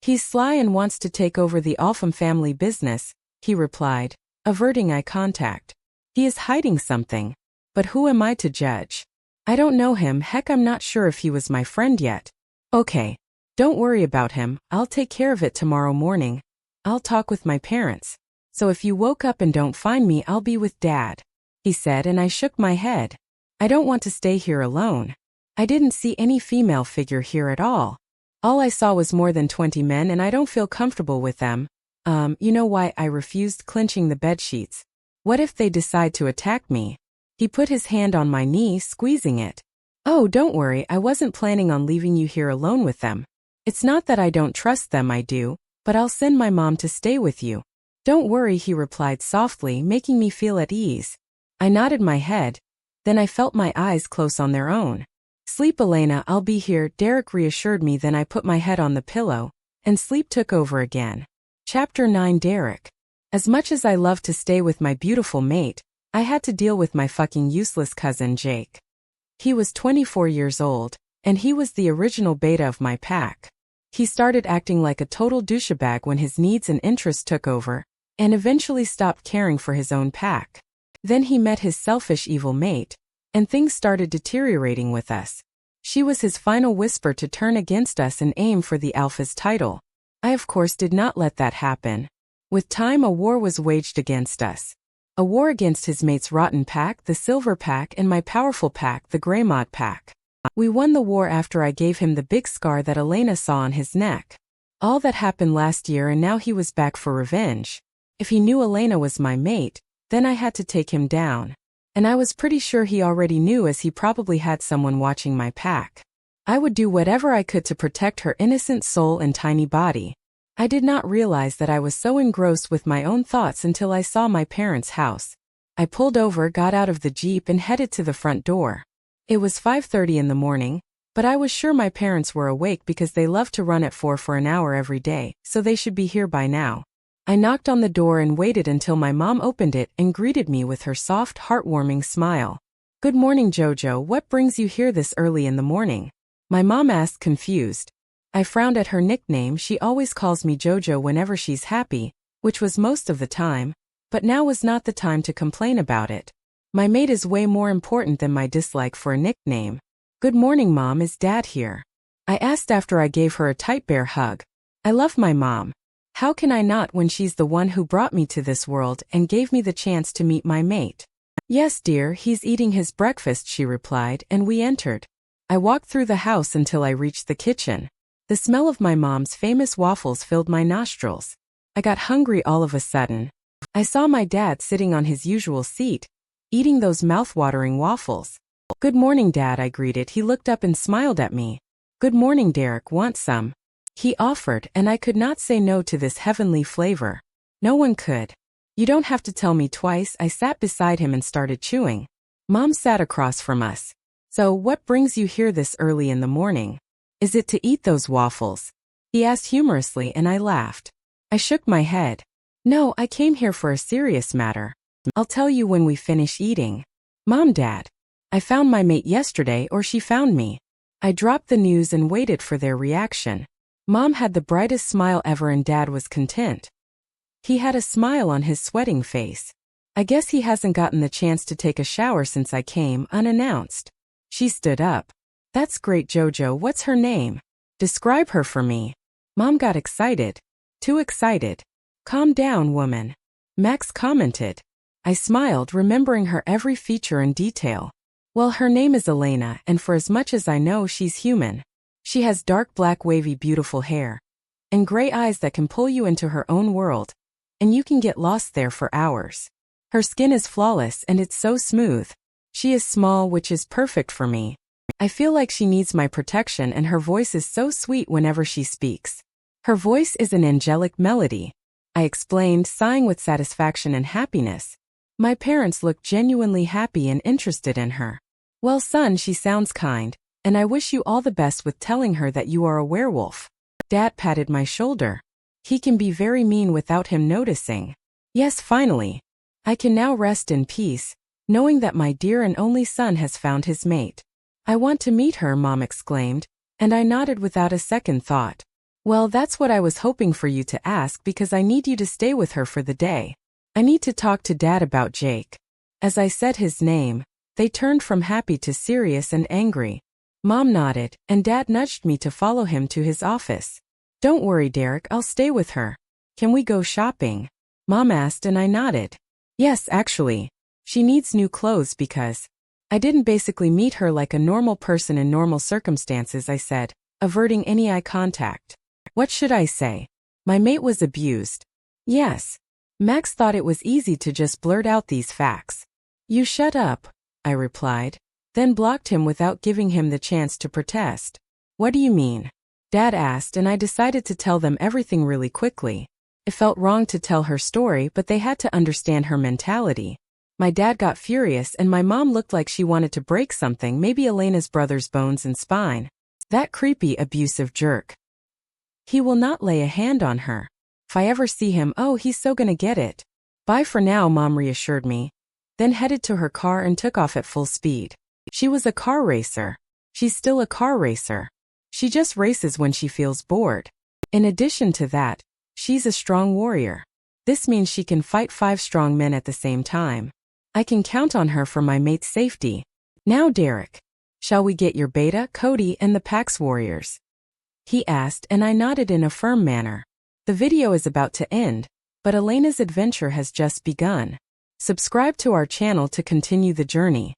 he's sly and wants to take over the Alpha family business," he replied, averting eye contact. "He is hiding something. But who am I to judge? I don't know him. Heck, I'm not sure if he was my friend yet." "Okay. Don't worry about him. I'll take care of it tomorrow morning. I'll talk with my parents. So if you woke up and don't find me, I'll be with Dad," he said, and I shook my head. I don't want to stay here alone. I didn't see any female figure here at all. All I saw was more than 20 men, and I don't feel comfortable with them. You know why I refused, clenching the bedsheets. What if they decide to attack me? He put his hand on my knee, squeezing it. "Oh, don't worry, I wasn't planning on leaving you here alone with them. It's not that I don't trust them, I do, but I'll send my mom to stay with you." "Don't worry," he replied softly, making me feel at ease. I nodded my head. Then I felt my eyes close on their own. "Sleep, Elena, I'll be here," Derek reassured me. Then I put my head on the pillow, and sleep took over again. Chapter 9. Derek. As much as I loved to stay with my beautiful mate, I had to deal with my fucking useless cousin Jake. He was 24 years old, and he was the original beta of my pack. He started acting like a total douchebag when his needs and interests took over, and eventually stopped caring for his own pack. Then he met his selfish evil mate, and things started deteriorating with us. She was his final whisper to turn against us and aim for the Alpha's title. I of course did not let that happen. With time, a war was waged against us. A war against his mate's rotten pack, the Silver Pack, and my powerful pack, the Greymod Pack. We won the war after I gave him the big scar that Elena saw on his neck. All that happened last year, and now he was back for revenge. If he knew Elena was my mate, then I had to take him down. And I was pretty sure he already knew, as he probably had someone watching my pack. I would do whatever I could to protect her innocent soul and tiny body. I did not realize that I was so engrossed with my own thoughts until I saw my parents' house. I pulled over, got out of the Jeep, and headed to the front door. It was 5:30 in the morning, but I was sure my parents were awake because they love to run at 4 for an hour every day, so they should be here by now. I knocked on the door and waited until my mom opened it and greeted me with her soft, heartwarming smile. "Good morning, Jojo. What brings you here this early in the morning?" My mom asked, confused. I frowned at her nickname. She always calls me Jojo whenever she's happy, which was most of the time, but now was not the time to complain about it. My mate is way more important than my dislike for a nickname. "Good morning, Mom. Is Dad here?" I asked after I gave her a tight bear hug. I love my mom. How can I not when she's the one who brought me to this world and gave me the chance to meet my mate? Yes, dear, he's eating his breakfast, she replied, and we entered. I walked through the house until I reached the kitchen. The smell of my mom's famous waffles filled my nostrils. I got hungry all of a sudden. I saw my dad sitting on his usual seat, eating those mouth-watering waffles. Good morning, Dad, I greeted. He looked up and smiled at me. Good morning, Derek, want some? He offered, and I could not say no to this heavenly flavor. No one could. You don't have to tell me twice. I sat beside him and started chewing. Mom sat across from us. So, what brings you here this early in the morning? Is it to eat those waffles? He asked humorously, and I laughed. I shook my head. No, I came here for a serious matter. I'll tell you when we finish eating. Mom, Dad, I found my mate yesterday, or she found me. I dropped the news and waited for their reaction. Mom had the brightest smile ever and Dad was content. He had a smile on his sweating face. I guess he hasn't gotten the chance to take a shower since I came unannounced. She stood up. That's great, Jojo. What's her name? Describe her for me. Mom got excited. Too excited. Calm down, woman. Max commented. I smiled, remembering her every feature and detail. Well, her name is Elena, and for as much as I know, she's human. She has dark black wavy beautiful hair. And gray eyes that can pull you into her own world. And you can get lost there for hours. Her skin is flawless and it's so smooth. She is small, which is perfect for me. I feel like she needs my protection and her voice is so sweet whenever she speaks. Her voice is an angelic melody. I explained, sighing with satisfaction and happiness. My parents looked genuinely happy and interested in her. Well, son, she sounds kind, and I wish you all the best with telling her that you are a werewolf. Dad patted my shoulder. He can be very mean without him noticing. Yes, finally. I can now rest in peace, knowing that my dear and only son has found his mate. I want to meet her, Mom exclaimed, and I nodded without a second thought. Well, that's what I was hoping for you to ask because I need you to stay with her for the day. I need to talk to Dad about Jake. As I said his name, they turned from happy to serious and angry. Mom nodded, and Dad nudged me to follow him to his office. Don't worry, Derek, I'll stay with her. Can we go shopping? Mom asked and I nodded. Yes, actually. She needs new clothes because I didn't basically meet her like a normal person in normal circumstances, I said, averting any eye contact. What should I say? My mate was abused. Yes. Max thought it was easy to just blurt out these facts. You shut up, I replied, then blocked him without giving him the chance to protest. What do you mean? Dad asked and I decided to tell them everything really quickly. It felt wrong to tell her story, but they had to understand her mentality. My dad got furious and my mom looked like she wanted to break something, maybe Elena's brother's bones and spine. That creepy, abusive jerk. He will not lay a hand on her. If I ever see him, oh, he's so gonna get it. Bye for now, Mom reassured me, then headed to her car and took off at full speed. She was a car racer. She's still a car racer. She just races when she feels bored. In addition to that, she's a strong warrior. This means she can fight 5 strong men at the same time. I can count on her for my mate's safety. Now, Derek, shall we get your beta, Cody, and the Pax warriors? He asked and I nodded in a firm manner. The video is about to end, but Elena's adventure has just begun. Subscribe to our channel to continue the journey.